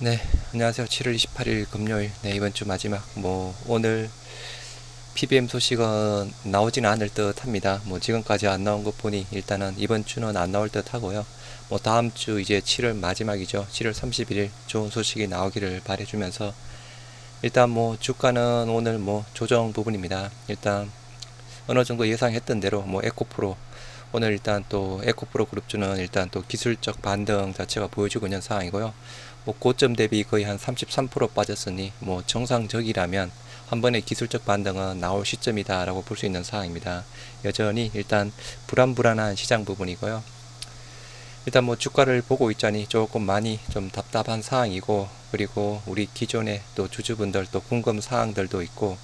네, 안녕하세요. 7월 28일 금요일. 네, 이번 주 마지막. 오늘 PBM 소식은 나오진 않을 듯 합니다. 지금까지 안 나온 것 보니 일단은 이번 주는 안 나올 듯 하고요. 다음 주 이제 7월 마지막이죠. 7월 31일 좋은 소식이 나오기를 바래주면서 일단 주가는 오늘 조정 부분입니다. 일단 어느 정도 예상했던 대로 에코프로 오늘 일단 또 에코프로 그룹주는 일단 또 기술적 반등 자체가 보여주고 있는 상황이고요. 고점 대비 거의 한 33% 빠졌으니 정상적이라면 한 번의 기술적 반등은 나올 시점이다라고 볼 수 있는 상황입니다. 여전히 일단 불안불안한 시장 부분이고요. 일단 주가를 보고 있자니 조금 많이 좀 답답한 상황이고, 그리고 우리 기존의 또 주주분들 또 궁금 사항들도 있고,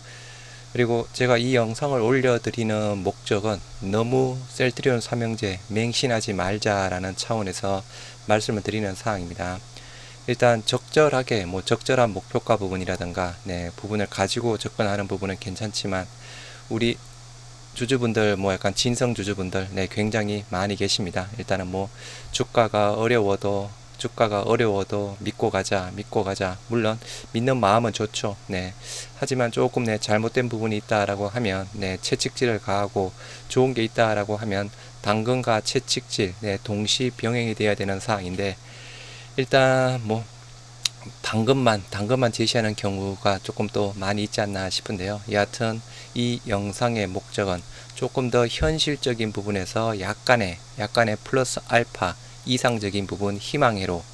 그리고 제가 이 영상을 올려드리는 목적은 너무 셀트리온 삼형제 맹신하지 말자라는 차원에서 말씀을 드리는 사항입니다. 일단 적절하게 적절한 목표가 부분이라든가 부분을 가지고 접근하는 부분은 괜찮지만, 우리 주주분들 약간 진성 주주분들 굉장히 많이 계십니다. 일단은 주가가 어려워도 믿고 가자. 물론 믿는 마음은 좋죠. 하지만 조금 잘못된 부분이 있다라고 하면 채찍질을 가하고, 좋은 게 있다라고 하면 당근과 채찍질 동시 병행이 돼야 되는 사항인데, 일단 당근만 제시하는 경우가 조금 또 많이 있지 않나 싶은데요. 여하튼 이 영상의 목적은 조금 더 현실적인 부분에서 약간의 플러스 알파 이상적인 부분 희망회로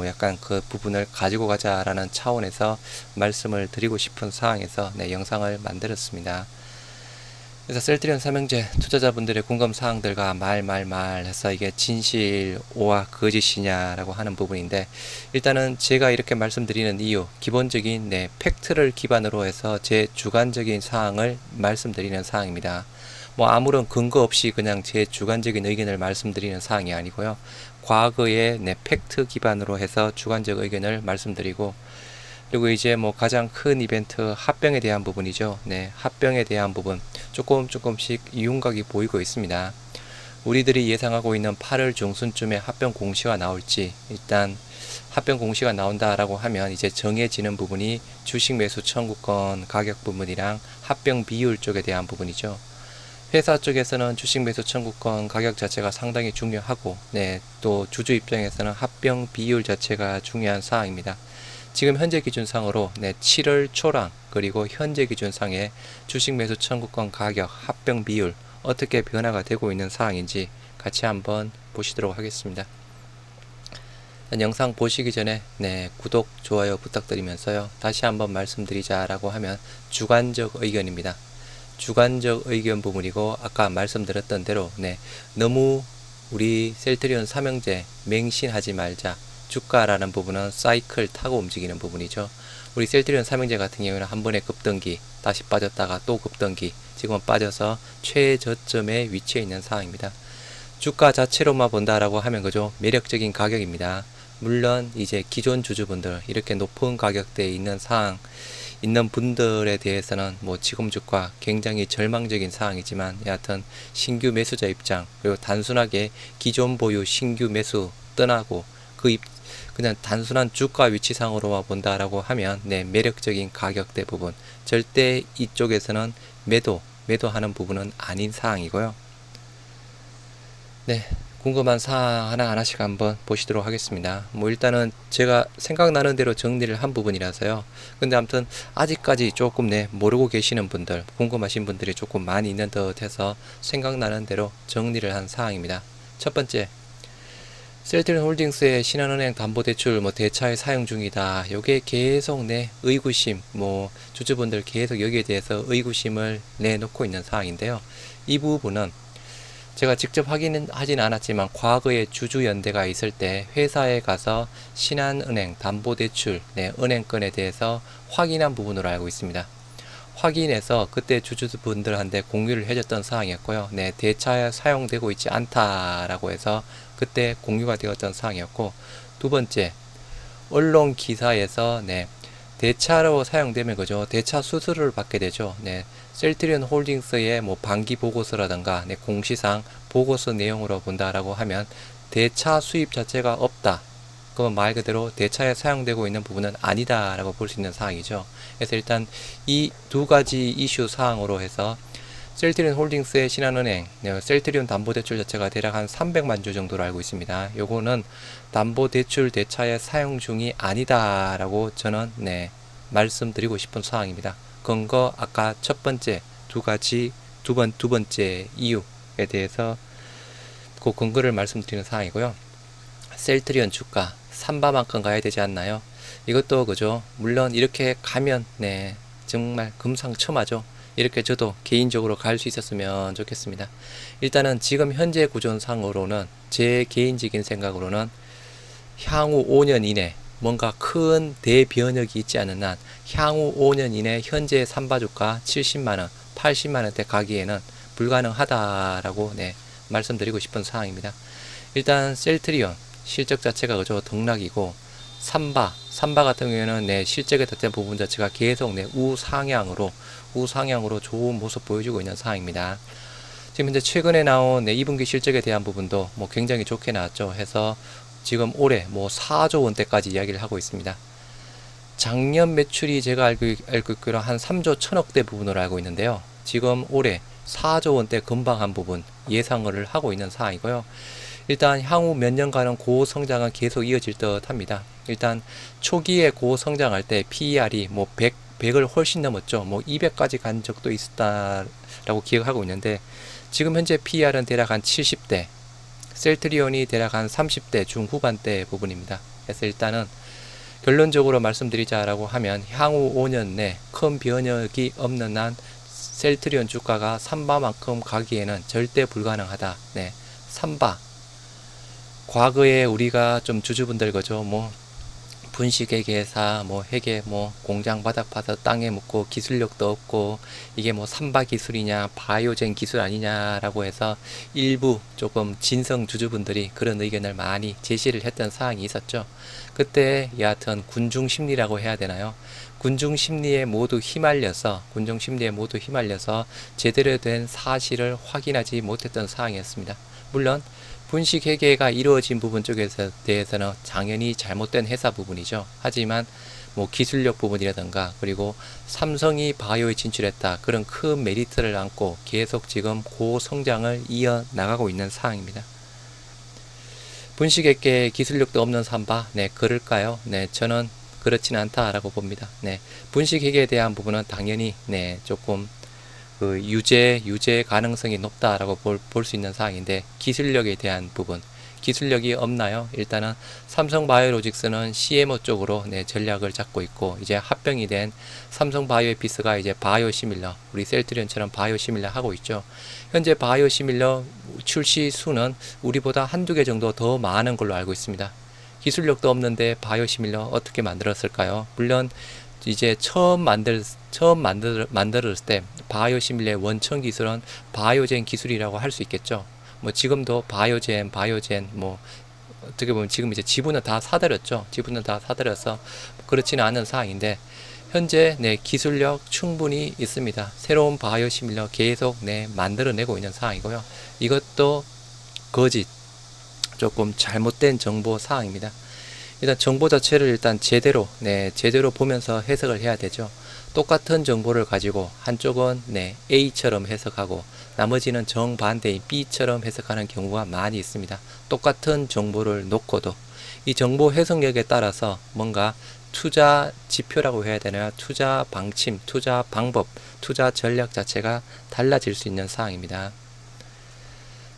약간 그 부분을 가지고 가자라는 차원에서 말씀을 드리고 싶은 상황에서 영상을 만들었습니다. 그래서 셀트리온 삼형제 투자자분들의 궁금 사항들과 해서 이게 진실 오와 거짓이냐라고 하는 부분인데, 일단은 제가 이렇게 말씀드리는 이유, 기본적인 팩트를 기반으로 해서 제 주관적인 사항을 말씀드리는 사항입니다. 아무런 근거 없이 그냥 제 주관적인 의견을 말씀드리는 사항이 아니고요. 과거의 팩트 기반으로 해서 주관적 의견을 말씀드리고, 그리고 이제 가장 큰 이벤트 합병에 대한 부분이죠. 합병에 대한 부분 조금씩 이윤각이 보이고 있습니다. 우리들이 예상하고 있는 8월 중순쯤에 합병 공시가 나올지, 일단 합병 공시가 나온다라고 하면 이제 정해지는 부분이 주식 매수 청구권 가격 부분이랑 합병 비율 쪽에 대한 부분이죠. 회사 쪽에서는 주식 매수 청구권 가격 자체가 상당히 중요하고, 또 주주 입장에서는 합병 비율 자체가 중요한 사항입니다. 지금 현재 기준상으로 7월 초랑 그리고 현재 기준상의 주식 매수 청구권 가격 합병 비율 어떻게 변화가 되고 있는 상황인지 같이 한번 보시도록 하겠습니다. 영상 보시기 전에 구독, 좋아요 부탁드리면서요. 다시 한번 말씀드리자라고 하면 주관적 의견입니다. 주관적 의견 부분이고, 아까 말씀드렸던 대로 너무 우리 셀트리온 삼형제 맹신하지 말자. 주가라는 부분은 사이클 타고 움직이는 부분이죠. 우리 셀트리온 삼형제 같은 경우는 한 번에 급등기, 다시 빠졌다가 또 급등기, 지금은 빠져서 최저점에 위치해 있는 상황입니다. 주가 자체로만 본다라고 하면 그죠, 매력적인 가격입니다. 물론 이제 기존 주주분들 이렇게 높은 가격대에 있는 상황 있는 분들에 대해서는 지금 주가 굉장히 절망적인 상황이지만, 여하튼 신규 매수자 입장, 그리고 단순하게 기존 보유 신규 매수 떠나고 그냥 단순한 주가 위치상으로만 본다라고 하면 매력적인 가격대 부분, 절대 이쪽에서는 매도하는 부분은 아닌 상황이고요. 궁금한 사항 하나씩 한번 보시도록 하겠습니다. 일단은 제가 생각나는 대로 정리를 한 부분이라서요. 근데 아무튼 아직까지 조금 모르고 계시는 분들, 궁금하신 분들이 조금 많이 있는 듯 해서 생각나는 대로 정리를 한 사항입니다. 첫 번째, 셀트리온 홀딩스의 신한은행 담보대출 대차에 사용 중이다. 요게 계속 의구심, 주주분들 계속 여기에 대해서 의구심을 내놓고 있는 사항인데요. 이 부분은 제가 직접 확인은 하진 않았지만, 과거에 주주연대가 있을 때 회사에 가서 신한은행 담보대출 은행권에 대해서 확인한 부분으로 알고 있습니다. 확인해서 그때 주주분들한테 공유를 해줬던 사항이었고요. 대차에 사용되고 있지 않다라고 해서 그때 공유가 되었던 사항이었고, 두 번째, 언론 기사에서 대차로 사용되면 그죠, 대차 수수료를 받게 되죠. 셀트리온 홀딩스의 반기 보고서라든가 공시상 보고서 내용으로 본다라고 하면 대차 수입 자체가 없다. 그만큼은 말 그대로 대차에 사용되고 있는 부분은 아니다라고 볼 수 있는 사항이죠. 그래서 일단 이 두 가지 이슈 사항으로 해서 셀트리온 홀딩스의 신한은행 셀트리온 담보대출 자체가 대략 한 300만 주 정도로 알고 있습니다. 요거는 담보대출 대차에 사용 중이 아니다라고 저는 말씀드리고 싶은 사항입니다. 근거 아까 첫 번째 두 가지 두 번째 이유에 대해서 그 근거를 말씀드리는 사항이고요. 셀트리온 주가 3바만큼 가야 되지 않나요? 이것도 그죠. 물론 이렇게 가면 정말 금상첨화죠. 이렇게 저도 개인적으로 갈 수 있었으면 좋겠습니다. 일단은 지금 현재 구조상으로는 제 개인적인 생각으로는 향후 5년 이내 뭔가 큰 대변혁이 있지 않은 한 향후 5년 이내 현재 삼바주가 70만원, 80만원대 가기에는 불가능하다라고 말씀드리고 싶은 사항입니다. 일단 셀트리온 실적 자체가 그저 등락이고 삼바 같은 경우에는 실적의 덧대 부분 자체가 계속 우상향으로 좋은 모습 보여주고 있는 상황입니다. 지금 현재 최근에 나온 2분기 실적에 대한 부분도 굉장히 좋게 나왔죠. 해서 지금 올해 4조 원대까지 이야기를 하고 있습니다. 작년 매출이 제가 알고 있기로 한 3조 1천억대 부분으로 알고 있는데요. 지금 올해 4조 원대 금방 한 부분 예상을 하고 있는 상황이고요. 일단 향후 몇 년간은 고성장은 계속 이어질 듯 합니다. 일단 초기에 고성장할 때 PER이 100을 훨씬 넘었죠. 200까지 간 적도 있었다라고 기억하고 있는데 지금 현재 PER은 대략 한 70대, 셀트리온이 대략 한 30대 중후반대 부분입니다. 그래서 일단은 결론적으로 말씀드리자라고 하면 향후 5년 내 큰 변혁이 없는 한 셀트리온 주가가 3바만큼 가기에는 절대 불가능하다. 3바. 과거에 우리가 좀 주주분들 그죠. 분식회계사, 회계, 공장 바닥 파서 땅에 묻고 기술력도 없고 이게 3바 기술이냐, 바이오젠 기술 아니냐라고 해서 일부 조금 진성 주주분들이 그런 의견을 많이 제시를 했던 사항이 있었죠. 그때 여하튼 군중심리라고 해야 되나요? 군중심리에 모두 휘말려서 제대로 된 사실을 확인하지 못했던 사항이었습니다. 물론 분식회계가 이루어진 부분 쪽에 대해서는 당연히 잘못된 회사 부분이죠. 하지만 기술력 부분이라든가 그리고 삼성이 바이오에 진출했다 그런 큰 메리트를 안고 계속 지금 고성장을 이어나가고 있는 상황입니다. 분식회계 기술력도 없는 삼바 그럴까요? 저는 그렇지는 않다라고 봅니다. 분식회계에 대한 부분은 당연히 조금 유죄 가능성이 높다라고 볼 수 있는 사항인데 기술력에 대한 부분 기술력이 없나요? 일단은 삼성바이오로직스는 CMO 쪽으로 전략을 잡고 있고 이제 합병이 된 삼성바이오에피스가 이제 바이오시밀러 우리 셀트리온처럼 바이오시밀러 하고 있죠. 현재 바이오시밀러 출시 수는 우리보다 한두 개 정도 더 많은 걸로 알고 있습니다. 기술력도 없는데 바이오시밀러 어떻게 만들었을까요? 물론 이제 처음 만들었을 때 바이오시밀러의 원천 기술은 바이오젠 기술이라고 할 수 있겠죠. 지금도 바이오젠 어떻게 보면 지금 이제 지분은 다 사들였죠. 지분은 다 사들여서 그렇지는 않은 상황인데 현재 기술력 충분히 있습니다. 새로운 바이오시밀러 계속 만들어내고 있는 상황이고요. 이것도 거짓 조금 잘못된 정보 사항입니다. 일단 정보 자체를 일단 제대로 보면서 해석을 해야 되죠. 똑같은 정보를 가지고 한쪽은 A처럼 해석하고 나머지는 정반대인 B처럼 해석하는 경우가 많이 있습니다. 똑같은 정보를 놓고도 이 정보 해석력에 따라서 뭔가 투자 지표라고 해야 되나요? 투자 방침, 투자 방법, 투자 전략 자체가 달라질 수 있는 사항입니다.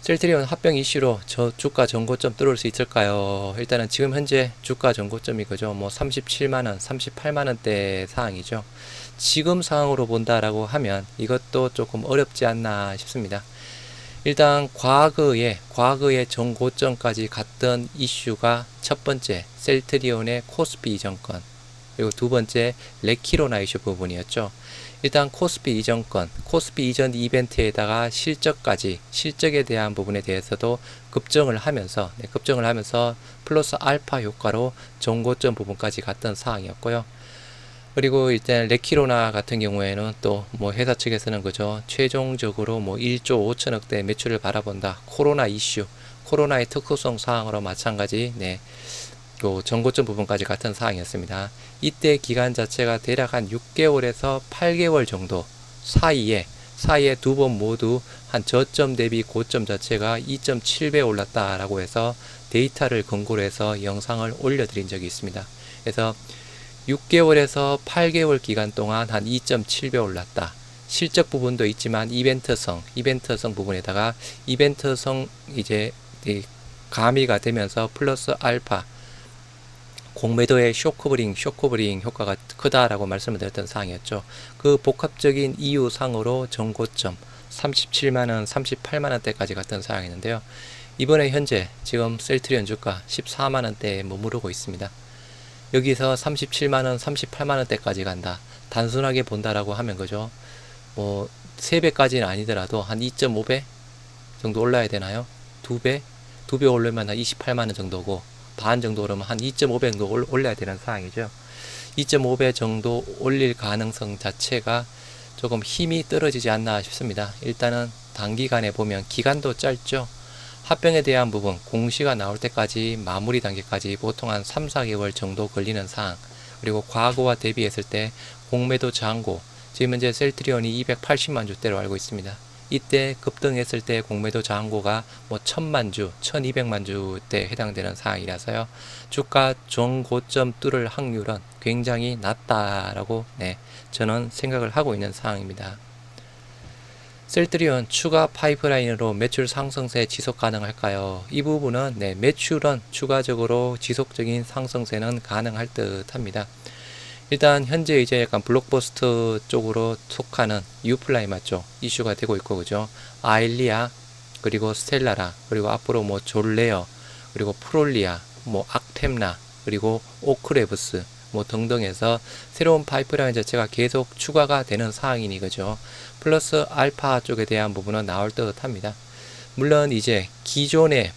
셀트리온 합병 이슈로 저 주가 전고점 뚫을 수 있을까요? 일단은 지금 현재 주가 전고점이 그죠? 37만원, 38만원대 상황이죠. 지금 상황으로 본다라고 하면 이것도 조금 어렵지 않나 싶습니다. 일단 과거에 전고점까지 갔던 이슈가 첫 번째 셀트리온의 코스피 이전권 그리고 두 번째 레키로나 이슈 부분이었죠. 일단 코스피 이전 이벤트에다가 실적에 대한 부분에 대해서도 급정을 하면서 플러스 알파 효과로 전고점 부분까지 갔던 상황이었고요. 그리고 일단 레키로나 같은 경우에는 또 회사 측에서는 그죠 최종적으로 1조 5천억대 매출을 바라본다. 코로나의 특수성 사항으로 마찬가지 그 전고점 부분까지 같은 사항이었습니다. 이때 기간 자체가 대략 한 6개월에서 8개월 정도 사이에 두 번 모두 한 저점 대비 고점 자체가 2.7배 올랐다라고 해서 데이터를 근거로 해서 영상을 올려드린 적이 있습니다. 그래서 6개월에서 8개월 기간 동안 한 2.7배 올랐다. 실적 부분도 있지만 이벤트성 부분에다가 이벤트성 이제 가미가 되면서 플러스 알파 공매도의 쇼크브링 효과가 크다라고 말씀을 드렸던 사항이었죠. 그 복합적인 이유상으로 전고점 37만원, 38만원대까지 갔던 사항이었는데요. 이번에 현재 지금 셀트리온 주가 14만원대에 머무르고 있습니다. 여기서 37만원, 38만원대까지 간다. 단순하게 본다라고 하면 그죠. 뭐 3배까지는 아니더라도 한 2.5배 정도 올라야 되나요? 2배? 2배 오르면 한 28만원 정도고 반 정도 오르면 한 2.5배 정도 올려야 되는 상황이죠. 2.5배 정도 올릴 가능성 자체가 조금 힘이 떨어지지 않나 싶습니다. 일단은 단기간에 보면 기간도 짧죠. 합병에 대한 부분 공시가 나올 때까지 마무리 단계까지 보통 한 3, 4개월 정도 걸리는 사항, 그리고 과거와 대비했을 때 공매도 잔고 지금 현재 셀트리온이 280만 주대로 알고 있습니다. 이때 급등했을 때 공매도 잔고가 뭐 1000만 주, 1200만 주대에 해당되는 사항이라서요. 주가 전고점 뚫을 확률은 굉장히 낮다라고 저는 생각을 하고 있는 상황입니다. 셀트리온 추가 파이프라인으로 매출 상승세 지속 가능할까요? 이 부분은 매출은 추가적으로 지속적인 상승세는 가능할 듯 합니다. 일단 현재 이제 약간 블록버스터 쪽으로 속하는 유플라이 맞죠? 이슈가 되고 있고 그죠? 아일리아 그리고 스텔라라 그리고 앞으로 뭐 졸레어 그리고 프롤리아 뭐 악템나 그리고 오크레브스 뭐 등등 해서 새로운 파이프라인 자체가 계속 추가가 되는 상황이니 그죠? 플러스 알파 쪽에 대한 부분은 나올 듯 합니다. 물론 이제 기존의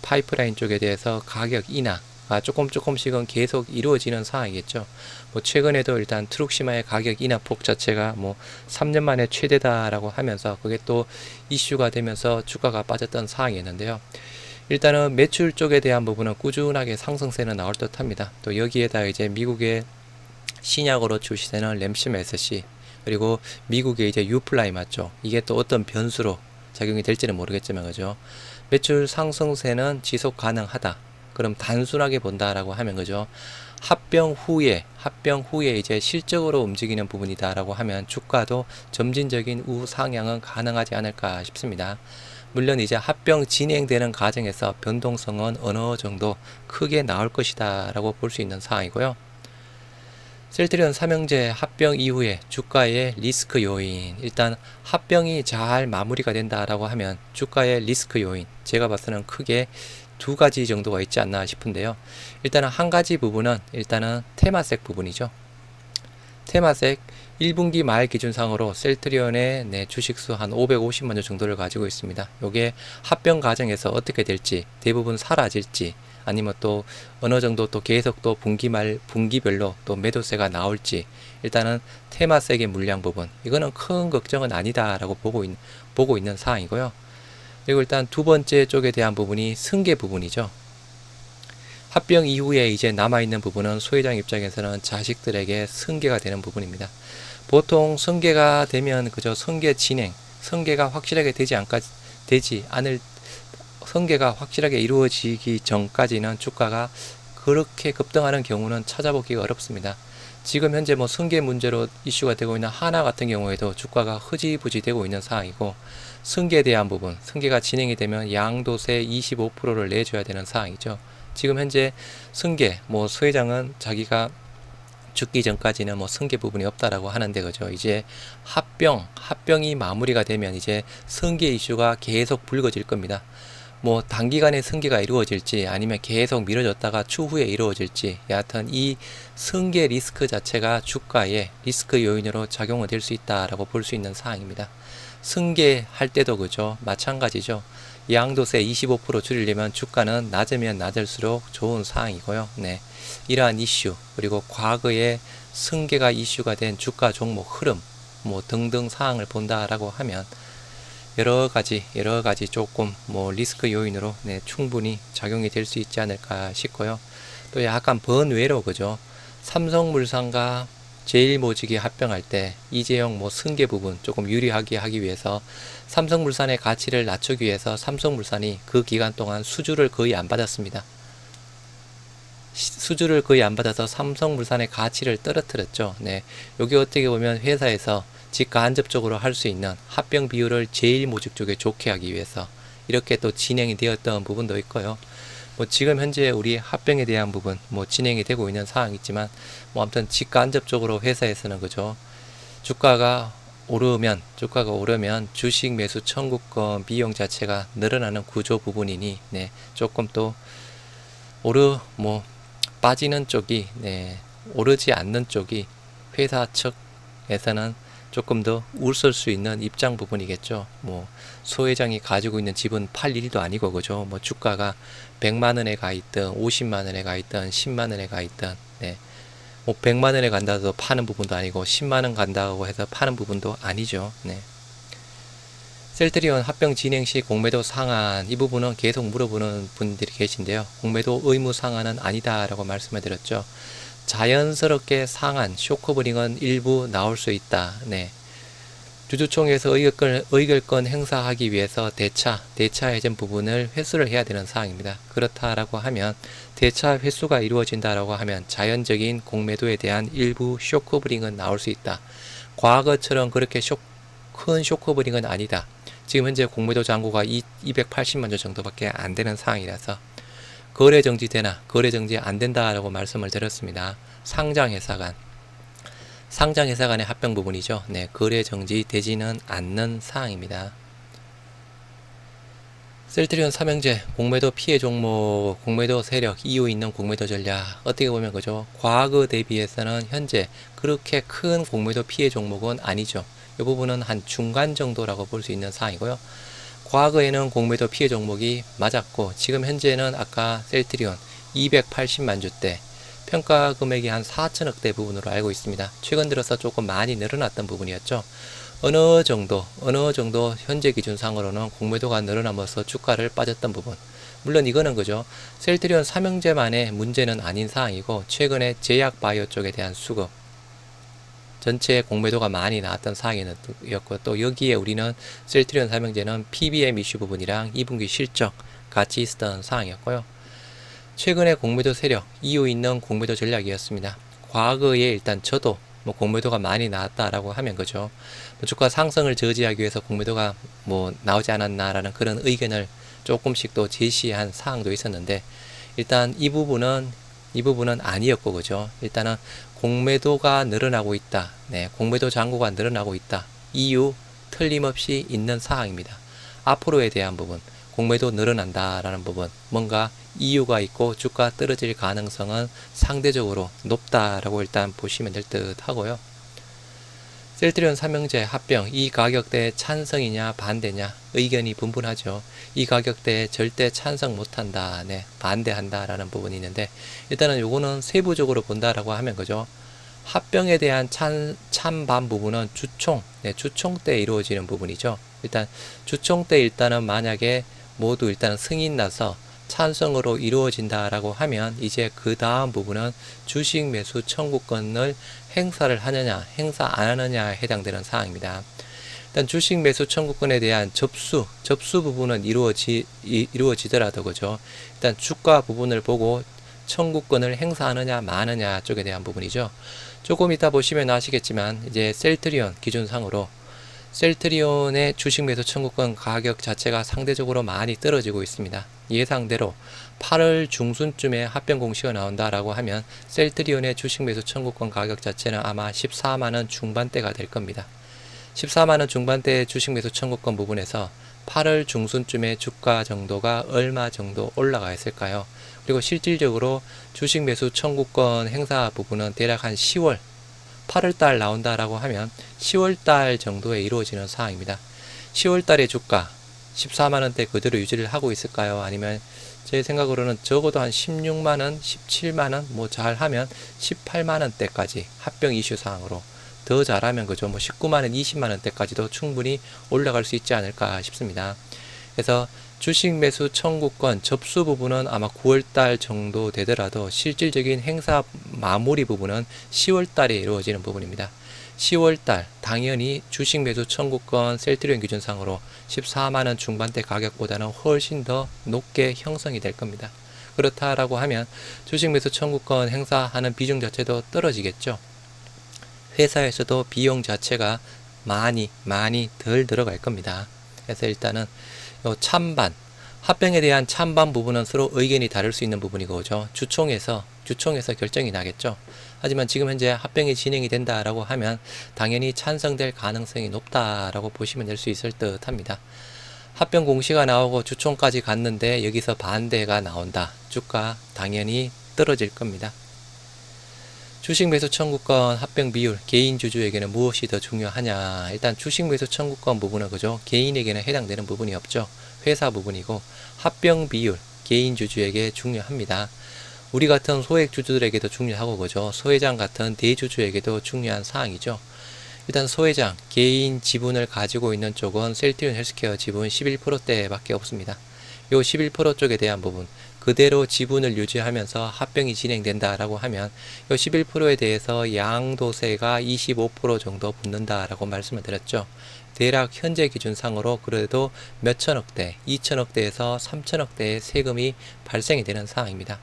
파이프라인 쪽에 대해서 가격 인하가 조금씩은 계속 이루어지는 상황이겠죠. 뭐 최근에도 일단 트룩시마의 가격 인하폭 자체가 뭐 3년 만에 최대다라고 하면서 그게 또 이슈가 되면서 주가가 빠졌던 상황이었는데요. 일단은 매출 쪽에 대한 부분은 꾸준하게 상승세는 나올 듯 합니다. 또 여기에다 이제 미국의 신약으로 출시되는 램심 SC 그리고 미국의 이제 유플라이 맞죠. 이게 또 어떤 변수로 작용이 될지는 모르겠지만 그죠. 매출 상승세는 지속 가능하다. 그럼 단순하게 본다라고 하면 그죠. 합병 후에 이제 실적으로 움직이는 부분이다라고 하면 주가도 점진적인 우상향은 가능하지 않을까 싶습니다. 물론 이제 합병 진행되는 과정에서 변동성은 어느 정도 크게 나올 것이다 라고 볼 수 있는 상황이고요. 셀트리온 삼형제 합병 이후에 주가의 리스크 요인, 일단 합병이 잘 마무리가 된다라고 하면 주가의 리스크 요인, 제가 봐서는 크게 두 가지 정도가 있지 않나 싶은데요. 일단은 한 가지 부분은 일단은 테마색 부분이죠. 테마색 1분기 말 기준상으로 셀트리온의 주식수 한 550만 주 정도를 가지고 있습니다. 요게 합병 과정에서 어떻게 될지, 대부분 사라질지, 아니면 또 어느 정도 또 계속 또 분기별로 또 매도세가 나올지, 일단은 테마색의 물량 부분, 이거는 큰 걱정은 아니다라고 보고 있는 사항이고요. 그리고 일단 두 번째 쪽에 대한 부분이 승계 부분이죠. 합병 이후에 이제 남아있는 부분은 소유장 입장에서는 자식들에게 승계가 되는 부분입니다. 보통 승계가 되면 그저 승계가 확실하게 승계가 확실하게 이루어지기 전까지는 주가가 그렇게 급등하는 경우는 찾아보기가 어렵습니다. 지금 현재 뭐 승계 문제로 이슈가 되고 있는 하나 같은 경우에도 주가가 흐지부지 되고 있는 상황이고, 승계에 대한 부분, 승계가 진행이 되면 양도세 25%를 내줘야 되는 상황이죠. 지금 현재 승계, 뭐 소회장은 자기가 죽기 전까지는 뭐 승계 부분이 없다라고 하는데 그죠. 이제 합병이 마무리가 되면 이제 승계 이슈가 계속 불거질 겁니다. 뭐 단기간에 승계가 이루어질지 아니면 계속 미뤄졌다가 추후에 이루어질지, 여하튼 이 승계 리스크 자체가 주가에 리스크 요인으로 작용이 될 수 있다라고 볼 수 있는 사항입니다. 승계할 때도 그죠. 마찬가지죠. 양도세 25% 줄이려면 주가는 낮으면 낮을수록 좋은 사항이고요. 이러한 이슈, 그리고 과거에 승계가 이슈가 된 주가 종목 흐름, 뭐 등등 사항을 본다라고 하면 여러 가지 조금 뭐 리스크 요인으로 충분히 작용이 될 수 있지 않을까 싶고요. 또 약간 번외로 그죠. 삼성물산과 제일모직이 합병할 때 이재용 뭐 승계 부분 조금 유리하게 하기 위해서 삼성물산의 가치를 낮추기 위해서 삼성물산이 그 기간 동안 수주를 거의 안 받았습니다. 수주를 거의 안 받아서 삼성물산의 가치를 떨어뜨렸죠. 네, 여기 어떻게 보면 회사에서 직간접적으로 할 수 있는 합병 비율을 제일모직 쪽에 좋게 하기 위해서 이렇게 또 진행이 되었던 부분도 있고요. 뭐 지금 현재 우리 합병에 대한 부분 뭐 진행이 되고 있는 사항이지만 뭐 아무튼 직간접적으로 회사에서는 그죠. 주가가 오르면 주식 매수 청구권 비용 자체가 늘어나는 구조 부분이니 네, 조금 또 빠지는 쪽이 네, 오르지 않는 쪽이 회사 측에서는 조금 더 웃을 수 있는 입장 부분이겠죠. 뭐 소회장이 가지고 있는 집은 팔 일도 아니고 그죠. 뭐 주가가 100만 원에 가 있든 50만 원에 가 있든 10만 원에 가 있든 네. 뭐 100만 원에 간다고 해서 파는 부분도 아니고 10만 원 간다고 해서 파는 부분도 아니죠. 네. 셀트리온 합병 진행 시 공매도 상한 이 부분은 계속 물어보는 분들이 계신데요. 공매도 의무 상한은 아니다라고 말씀을 드렸죠. 자연스럽게 상한 쇼커버링은 일부 나올 수 있다. 네. 주주총회에서 의결권 행사하기 위해서 대차 해전 부분을 회수를 해야 되는 사항입니다. 그렇다라고 하면 대차 회수가 이루어진다라고 하면 자연적인 공매도에 대한 일부 쇼커버링은 나올 수 있다. 과거처럼 그렇게 큰 쇼커버링은 아니다. 지금 현재 공매도 잔고가 280만 주 정도밖에 안 되는 상황이라서 거래 정지되나 거래 정지 안 된다라고 말씀을 드렸습니다. 상장회사 간의 합병 부분이죠. 네, 거래 정지 되지는 않는 사항입니다. 셀트리온 삼형제 공매도 피해 종목, 공매도 세력, 이유 있는 공매도 전략 어떻게 보면 그죠. 과거 대비해서는 현재 그렇게 큰 공매도 피해 종목은 아니죠. 이 부분은 한 중간 정도라고 볼 수 있는 사항이고요. 과거에는 공매도 피해 종목이 맞았고 지금 현재는 아까 셀트리온 280만 주대 평가 금액이 한 4천억대 부분으로 알고 있습니다. 최근 들어서 조금 많이 늘어났던 부분이었죠. 어느 정도 현재 기준상으로는 공매도가 늘어나면서 주가를 빠졌던 부분. 물론 이거는 그죠. 셀트리온 삼형제만의 문제는 아닌 사항이고 최근에 제약바이오 쪽에 대한 수급 전체 공매도가 많이 나왔던 사항이었고 또 여기에 우리는 셀트리온 삼형제는 PBM 이슈 부분이랑 2분기 실적 같이 있었던 사항이었고요. 최근에 공매도 세력, 이유 있는 공매도 전략이었습니다. 과거에 일단 저도 뭐 공매도가 많이 나왔다라고 하면 그죠. 주가 상승을 저지하기 위해서 공매도가 뭐 나오지 않았나라는 그런 의견을 조금씩 또 제시한 사항도 있었는데 일단 이 부분은 아니었고 그죠. 일단은 공매도가 늘어나고 있다. 네, 공매도 잔고가 늘어나고 있다. 이유 틀림없이 있는 사항입니다. 앞으로에 대한 부분, 공매도 늘어난다라는 부분, 뭔가 이유가 있고 주가 떨어질 가능성은 상대적으로 높다라고 일단 보시면 될 듯 하고요. 셀트리온 삼형제 합병 이 가격대에 찬성이냐 반대냐 의견이 분분하죠. 이 가격대에 절대 찬성 못한다, 네, 반대한다라는 부분이 있는데 일단은 요거는 세부적으로 본다라고 하면 그죠. 합병에 대한 찬반 부분은 주총 때 이루어지는 부분이죠. 일단 주총 때 일단은 만약에 모두 일단 승인 나서 찬성으로 이루어진다라고 하면 이제 그 다음 부분은 주식 매수 청구권을 행사를 하느냐 행사 안 하느냐에 해당되는 사항입니다. 일단 주식 매수 청구권에 대한 접수 부분은 이루어지더라도 그죠. 일단 주가 부분을 보고 청구권을 행사하느냐 마느냐 쪽에 대한 부분이죠. 조금 이따 보시면 아시겠지만 이제 셀트리온 기준상으로 셀트리온의 주식 매수 청구권 가격 자체가 상대적으로 많이 떨어지고 있습니다. 예상대로 8월 중순쯤에 합병 공시가 나온다라고 하면 셀트리온의 주식 매수 청구권 가격 자체는 아마 14만원 중반대가 될 겁니다. 14만원 중반대의 주식 매수 청구권 부분에서 8월 중순쯤에 주가 정도가 얼마 정도 올라가 있을까요? 그리고 실질적으로 주식 매수 청구권 행사 부분은 대략 한 10월 8월달 나온다라고 하면 10월달 정도에 이루어지는 사항입니다. 10월달의 주가 14만원대 그대로 유지를 하고 있을까요? 아니면 제 생각으로는 적어도 한 16만원, 17만원, 뭐 잘하면 18만원대까지 합병 이슈 사항으로 더 잘하면 그죠. 뭐 19만원, 20만원대까지도 충분히 올라갈 수 있지 않을까 싶습니다. 그래서 주식 매수 청구권 접수 부분은 아마 9월달 정도 되더라도 실질적인 행사 마무리 부분은 10월달에 이루어지는 부분입니다. 10월달 당연히 주식 매수 청구권 셀트리온 기준상으로 14만원 중반대 가격보다는 훨씬 더 높게 형성이 될 겁니다. 그렇다라고 하면 주식 매수 청구권 행사하는 비중 자체도 떨어지겠죠. 회사에서도 비용 자체가 많이 덜 들어갈 겁니다. 그래서 일단은 요 찬반, 합병에 대한 찬반 부분은 서로 의견이 다를 수 있는 부분이고, 그죠? 주총에서 결정이 나겠죠. 하지만 지금 현재 합병이 진행이 된다라고 하면 당연히 찬성될 가능성이 높다라고 보시면 될 수 있을 듯 합니다. 합병 공시가 나오고 주총까지 갔는데 여기서 반대가 나온다. 주가 당연히 떨어질 겁니다. 주식 매수 청구권 합병 비율, 개인 주주에게는 무엇이 더 중요하냐? 일단 주식 매수 청구권 부분은 그죠? 개인에게는 해당되는 부분이 없죠. 회사 부분이고, 합병 비율, 개인 주주에게 중요합니다. 우리 같은 소액 주주들에게도 중요하고, 그죠? 소회장 같은 대주주에게도 중요한 사항이죠. 일단 소회장, 개인 지분을 가지고 있는 쪽은 셀트리온 헬스케어 지분 11%대밖에 없습니다. 요 11% 쪽에 대한 부분, 그대로 지분을 유지하면서 합병이 진행된다라고 하면 요 11%에 대해서 양도세가 25% 정도 붙는다라고 말씀을 드렸죠. 대략 현재 기준상으로 그래도 몇천억대, 2천억대에서 3천억대의 세금이 발생이 되는 상황입니다.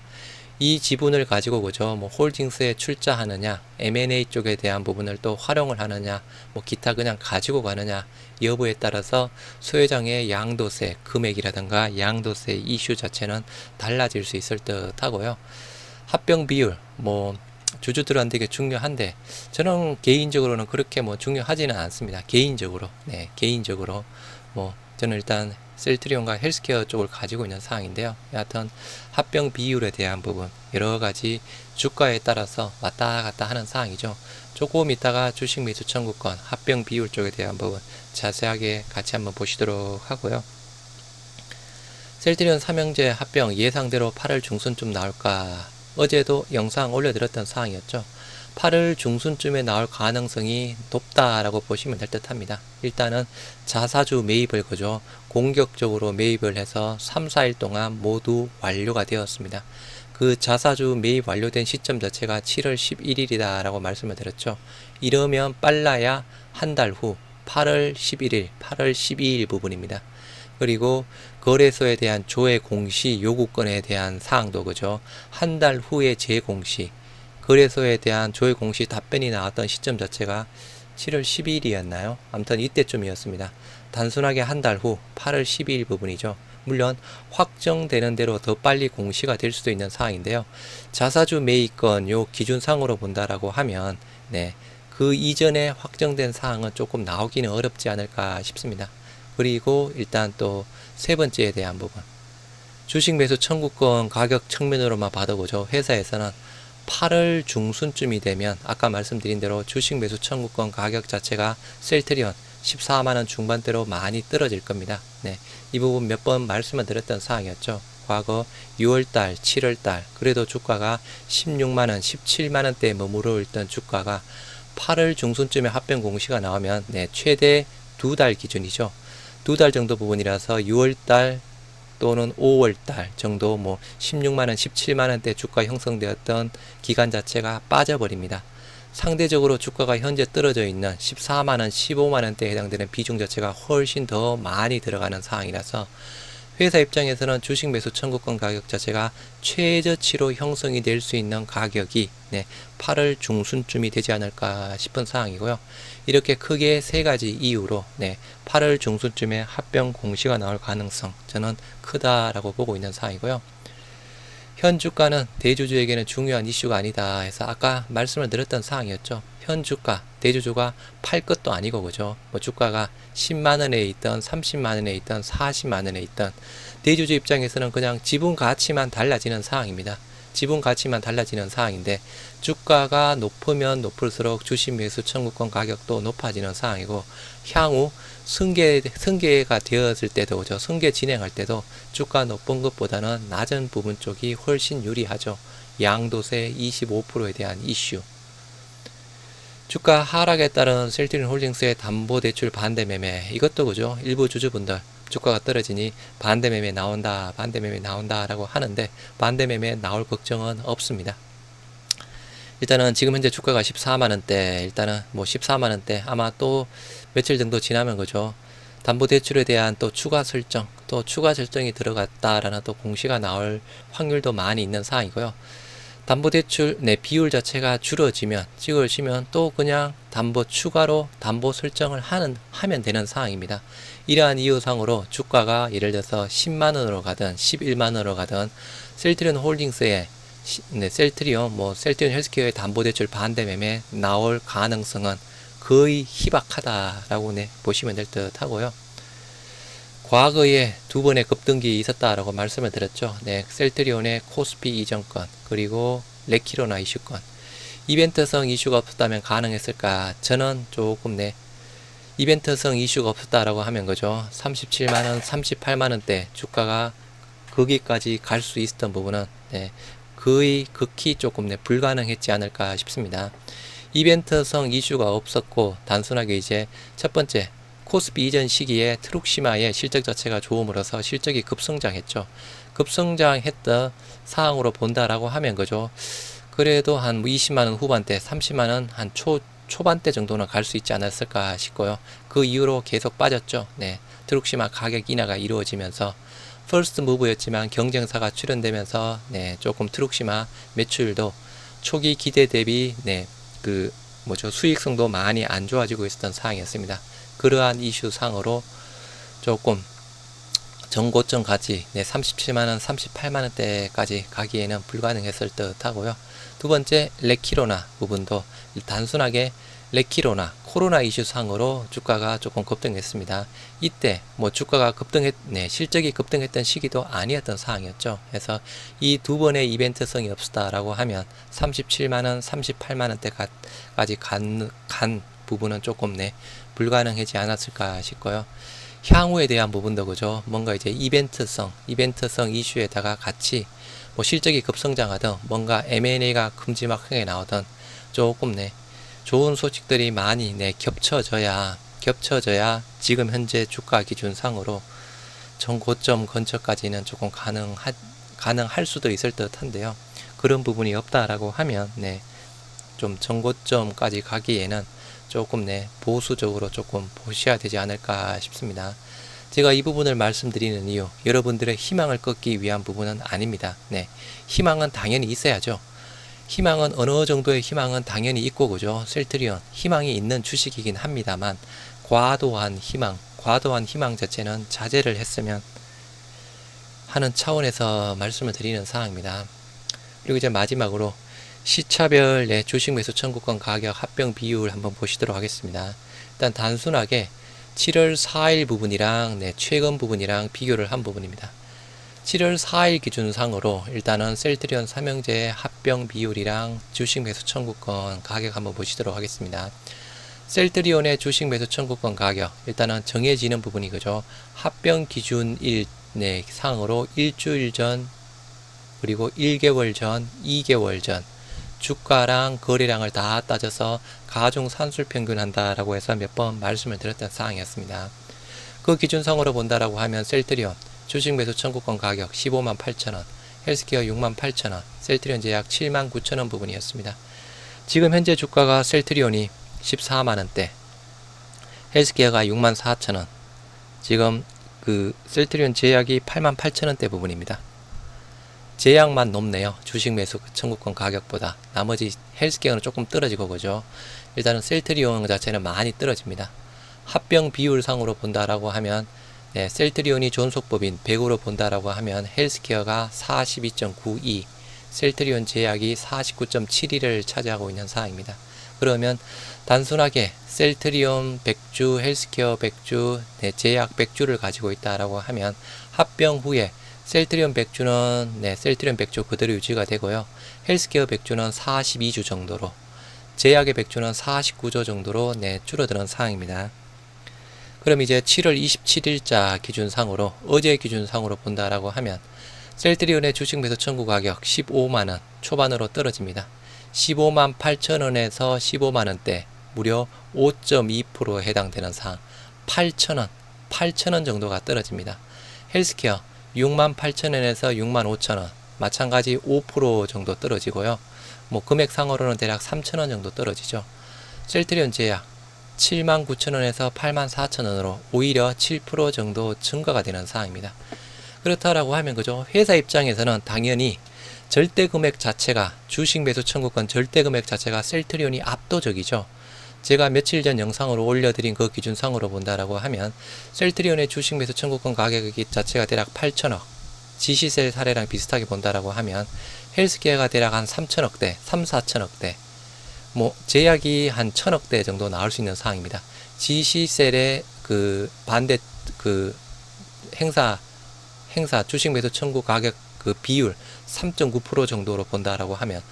이 지분을 가지고 그죠, 뭐 홀딩스에 출자하느냐, M&A 쪽에 대한 부분을 또 활용을 하느냐, 뭐 기타 그냥 가지고 가느냐 여부에 따라서 소회장의 양도세 금액이라든가 양도세 이슈 자체는 달라질 수 있을 듯 하고요. 합병 비율, 뭐 주주들한테 되게 중요한데 저는 개인적으로는 그렇게 뭐 중요하지는 않습니다. 개인적으로 뭐 저는 일단 셀트리온과 헬스케어 쪽을 가지고 있는 사항인데요. 여하튼 합병 비율에 대한 부분 여러가지 주가에 따라서 왔다 갔다 하는 사항이죠. 조금 이따가 주식 매수 청구권 합병 비율 쪽에 대한 부분 자세하게 같이 한번 보시도록 하고요. 셀트리온 삼형제 합병 예상대로 8월 중순쯤 나올까? 어제도 영상 올려드렸던 사항이었죠. 8월 중순쯤에 나올 가능성이 높다라고 보시면 될 듯 합니다. 일단은 자사주 매입을 그죠, 공격적으로 매입을 해서 3, 4일 동안 모두 완료가 되었습니다. 그 자사주 매입 완료된 시점 자체가 7월 11일이다 라고 말씀을 드렸죠. 이러면 빨라야 한 달 후 8월 11일, 8월 12일 부분입니다. 그리고 거래소에 대한 조회 공시 요구권에 대한 사항도 그죠, 한 달 후에 재공시, 거래소에 대한 조회 공시 답변이 나왔던 시점 자체가 7월 12일이었나요? 아무튼 이때쯤이었습니다. 단순하게 한 달 후 8월 12일 부분이죠. 물론 확정되는 대로 더 빨리 공시가 될 수도 있는 사항인데요. 자사주 매입권 요 기준상으로 본다라고 하면 그 이전에 확정된 사항은 조금 나오기는 어렵지 않을까 싶습니다. 그리고 일단 또 세 번째에 대한 부분, 주식 매수 청구권 가격 측면으로만 봐도 그죠, 회사에서는 8월 중순쯤이 되면 아까 말씀드린 대로 주식 매수 청구권 가격 자체가 셀트리온 14만원 중반대로 많이 떨어질 겁니다. 이 부분 몇 번 말씀을 드렸던 사항이었죠. 과거 6월달, 7월달 그래도 주가가 16만원, 17만원대에 머무르 있던 주가가 8월 중순쯤에 합병 공시가 나오면 최대 2달 기준이죠. 2달 정도 부분이라서 6월달 또는 5월달 정도 뭐 16만원, 17만원대 주가 형성되었던 기간 자체가 빠져버립니다. 상대적으로 주가가 현재 떨어져 있는 14만원, 15만원대에 해당되는 비중 자체가 훨씬 더 많이 들어가는 상황이라서 회사 입장에서는 주식 매수 청구권 가격 자체가 최저치로 형성이 될 수 있는 가격이 8월 중순쯤이 되지 않을까 싶은 상황이고요. 이렇게 크게 세 가지 이유로 8월 중순쯤에 합병 공시가 나올 가능성 저는 크다라고 보고 있는 상황이고요. 현 주가는 대주주에게는 중요한 이슈가 아니다 해서 아까 말씀을 드렸던 사항이었죠. 현 주가 대주주가 팔 것도 아니고 그죠, 뭐 주가가 10만원에 있던 30만원에 있던 40만원에 있던 대주주 입장에서는 그냥 지분 가치만 달라지는 상황입니다. 지분 가치만 달라지는 상황인데 주가가 높으면 높을수록 주식 매수 청구권 가격도 높아지는 상황이고, 향후 승계가 되었을 때도 그죠, 승계 진행할 때도 주가 높은 것보다는 낮은 부분 쪽이 훨씬 유리하죠. 양도세 25%에 대한 이슈, 주가 하락에 따른 셀트리온 홀딩스의 담보대출 반대 매매, 이것도 그죠, 일부 주주분들 주가가 떨어지니 반대 매매 나온다, 반대 매매 나온다 라고 하는데 반대 매매 나올 걱정은 없습니다. 일단은 지금 현재 주가가 14만원대, 일단은 뭐 14만원대 아마 또 며칠 정도 지나면 그죠, 담보대출에 대한 또 추가 설정이 들어갔다라는 또 공시가 나올 확률도 많이 있는 상황이고요. 담보대출 비율 자체가 줄어지면 또 그냥 추가로 담보 설정을 하면 되는 상황입니다. 이러한 이유상으로 주가가 예를 들어서 10만원으로 가든 11만원으로 가든 셀트리온 홀딩스의 셀트리온 헬스케어의 담보대출 반대 매매 나올 가능성은 거의 희박하다라고 보시면 될 듯 하고요. 과거에 두 번의 급등기 있었다라고 말씀을 드렸죠. 셀트리온의 코스피 이전권 그리고 레키로나 이슈권, 이벤트성 이슈가 없었다면 가능했을까? 저는 조금 이벤트성 이슈가 없었다라고 하면 그죠, 37만원 38만원대 주가가 거기까지 갈 수 있었던 부분은 거의 극히 조금 불가능했지 않을까 싶습니다. 이벤트성 이슈가 없었고 단순하게 이제 첫 번째 코스피 이전 시기에 트룩시마의 실적 자체가 좋음으로써 실적이 급성장했죠. 급성장했던 사항으로 본다라고 하면 그죠, 그래도 한 20만원 후반대 30만원 한 초반대 정도는 갈 수 있지 않았을까 싶고요. 그 이후로 계속 빠졌죠. 트룩시마 가격 인하가 이루어지면서 퍼스트 무브였지만 경쟁사가 출현되면서 조금 트룩시마 매출도 초기 기대 대비 수익성도 많이 안 좋아지고 있었던 상황이었습니다. 그러한 이슈상으로 조금 전고점까지 37만원 38만원대까지 가기에는 불가능했을 듯 하고요. 두 번째 레키로나 부분도 단순하게 레키로나 코로나 이슈상으로 주가가 조금 급등했습니다. 이때 주가가 실적이 급등했던 시기도 아니었던 상황이었죠. 그래서 이 두 번의 이벤트성이 없었다라고 하면 37만원 38만원대까지 간 부분은 조금 불가능하지 않았을까 싶고요. 향후에 대한 부분도 그죠, 뭔가 이제 이벤트성 이슈에다가 같이 실적이 급성장하든 뭔가 M&A가 큼지막하게 나오든 조금 좋은 소식들이 많이 겹쳐져야 지금 현재 주가 기준상으로 전고점 근처까지는 조금 가능할 수도 있을 듯 한데요. 그런 부분이 없다라고 하면 좀 전고점까지 가기에는 조금 보수적으로 조금 보셔야 되지 않을까 싶습니다. 제가 이 부분을 말씀드리는 이유, 여러분들의 희망을 꺾기 위한 부분은 아닙니다. 희망은 당연히 있어야죠. 희망은 어느 정도의 희망은 당연히 있고 그죠, 셀트리온 희망이 있는 주식이긴 합니다만 과도한 희망 자체는 자제를 했으면 하는 차원에서 말씀을 드리는 사항입니다. 그리고 이제 마지막으로 시차별 주식 매수 청구권 가격 합병 비율 한번 보시도록 하겠습니다. 일단 단순하게 7월 4일 부분이랑 최근 부분이랑 비교를 한 부분입니다. 7월 4일 기준상으로 일단은 셀트리온 삼형제의 합병 비율이랑 주식 매수 청구권 가격 한번 보시도록 하겠습니다. 셀트리온의 주식 매수 청구권 가격 일단은 정해지는 부분이 그죠, 합병 기준일 상으로 일주일 전 그리고 1개월 전 2개월 전 주가랑 거래량을 다 따져서 가중 산술 평균한다라고 해서 몇 번 말씀을 드렸던 사항이었습니다. 그 기준상으로 본다라고 하면 셀트리온 주식 매수 청구권 가격 15만 8천원, 헬스케어 6만 8천원, 셀트리온 제약 7만 9천원 부분이었습니다. 지금 현재 주가가 셀트리온이 14만원대, 헬스케어가 6만 4천원, 지금 셀트리온 제약이 8만 8천원대 부분입니다. 제약만 높네요. 주식 매수 청구권 가격보다. 나머지 헬스케어는 조금 떨어지고 그죠. 일단은 셀트리온 자체는 많이 떨어집니다. 합병 비율상으로 본다라고 하면 셀트리온이 존속법인 100으로 본다라고 하면 헬스케어가 42.92, 셀트리온 제약이 49.72를 차지하고 있는 상황입니다. 그러면 단순하게 셀트리온 100주, 헬스케어 100주, 제약 100주를 가지고 있다라고 하면 합병 후에 셀트리온 100주는 셀트리온 100주 그대로 유지가 되고요. 헬스케어 100주는 42주 정도로, 제약의 100주는 49주 정도로 줄어드는 상황입니다. 그럼 이제 7월 27일자 기준상으로, 어제 기준상으로 본다라고 하면 셀트리온의 주식 매수 청구 가격 15만원 초반으로 떨어집니다. 15만 8천원에서 15만원대 무려 5.2% 해당되는 상황, 8천원 8,000원 정도가 떨어집니다. 헬스케어 68,000원에서 65,000원, 마찬가지 5% 정도 떨어지고요. 뭐 금액상으로는 대략 3,000원 정도 떨어지죠. 셀트리온 제약 79,000원에서 84,000원으로 오히려 7% 정도 증가가 되는 사항입니다. 그렇다라고 하면 그죠? 회사 입장에서는 당연히 절대 금액 자체가, 주식 매수 청구권 절대 금액 자체가 셀트리온이 압도적이죠. 제가 며칠 전 영상으로 올려드린 그 기준상으로 본다라고 하면 셀트리온의 주식 매수 청구권 가격이 자체가 대략 8천억, 지시셀 사례랑 비슷하게 본다라고 하면 헬스케어가 대략 한 3천억대, 3, 4천억대, 뭐 제약이 한 1,000억대 정도 나올 수 있는 상황입니다. 지시셀의 그 반대 그 행사 주식 매수 청구 가격 그 비율 3.9% 정도로 본다라고 하면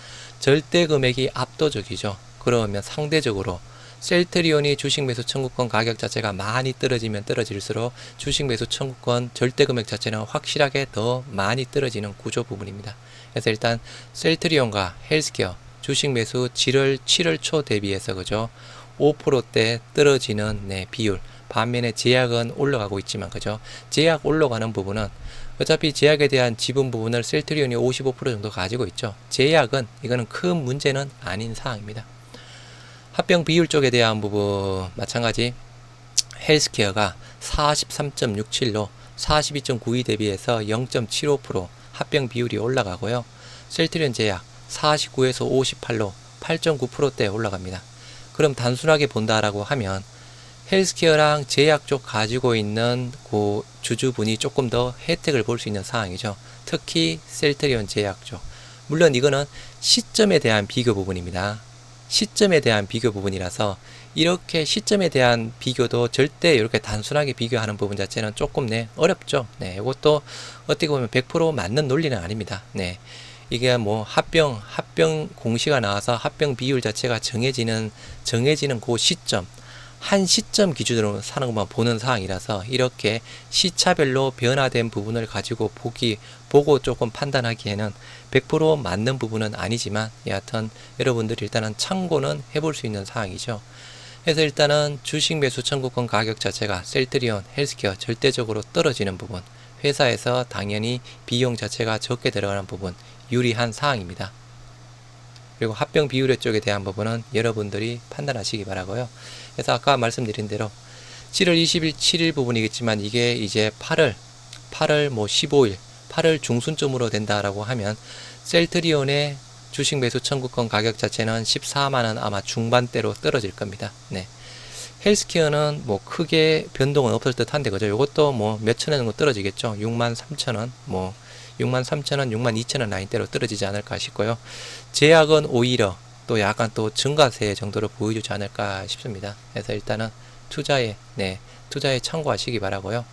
절대 금액이 압도적이죠. 그러면 상대적으로 셀트리온이 주식 매수 청구권 가격 자체가 많이 떨어지면 떨어질수록 주식 매수 청구권 절대 금액 자체는 확실하게 더 많이 떨어지는 구조 부분입니다. 그래서 일단 셀트리온과 헬스케어 주식 매수 7월 초 대비해서 그죠? 5%대 떨어지는 비율. 반면에 제약은 올라가고 있지만 그죠? 제약 올라가는 부분은 어차피 제약에 대한 지분 부분을 셀트리온이 55% 정도 가지고 있죠. 제약은 이거는 큰 문제는 아닌 사항입니다. 합병 비율 쪽에 대한 부분 마찬가지 헬스케어가 43.67로 42.92 대비해서 0.75% 합병 비율이 올라가고요. 셀트리온 제약 49에서 58로 8.9%대 올라갑니다. 그럼 단순하게 본다라고 하면 헬스케어랑 제약 쪽 가지고 있는 그 주주분이 조금 더 혜택을 볼 수 있는 상황이죠. 특히 셀트리온 제약 쪽. 물론 이거는 시점에 대한 비교 부분입니다. 시점에 대한 비교 부분이라서 이렇게 시점에 대한 비교도 절대 이렇게 단순하게 비교하는 부분 자체는 조금 어렵죠. 이것도 어떻게 보면 100% 맞는 논리는 아닙니다. 이게 뭐 합병 공시가 나와서 합병 비율 자체가 정해지는 그 시점, 한 시점 기준으로 사는 것만 보는 사항이라서 이렇게 시차별로 변화된 부분을 가지고 보고 조금 판단하기에는 100% 맞는 부분은 아니지만 여하튼 여러분들이 일단은 참고는 해볼 수 있는 사항이죠. 그래서 일단은 주식 매수 청구권 가격 자체가 셀트리온, 헬스케어 절대적으로 떨어지는 부분, 회사에서 당연히 비용 자체가 적게 들어가는 부분 유리한 사항입니다. 그리고 합병 비율 쪽에 대한 부분은 여러분들이 판단하시기 바라고요. 그래서 아까 말씀드린 대로 7월 20일, 7일 부분이겠지만 이게 이제 8월 뭐 15일, 8월 중순쯤으로 된다라고 하면 셀트리온의 주식 매수 청구권 가격 자체는 14만원 아마 중반대로 떨어질 겁니다. 헬스케어는 뭐 크게 변동은 없을 듯 한데 그죠? 이것도 뭐 몇천원 정도 떨어지겠죠. 63,000원, 뭐 63,000원, 62,000원 라인대로 떨어지지 않을까 싶고요. 제약은 오히려 또 약간 또 증가세 정도로 보여주지 않을까 싶습니다. 그래서 일단은 투자에 참고하시기 바라고요.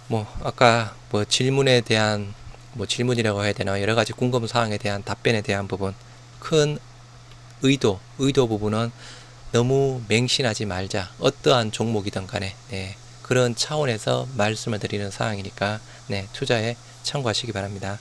뭐 아까 뭐 질문에 대한 뭐 질문이라고 해야 되나 여러 가지 궁금 사항에 대한 답변에 대한 부분 큰 의도 부분은 너무 맹신하지 말자. 어떠한 종목이든 간에 그런 차원에서 말씀을 드리는 사항이니까 투자에 참고하시기 바랍니다.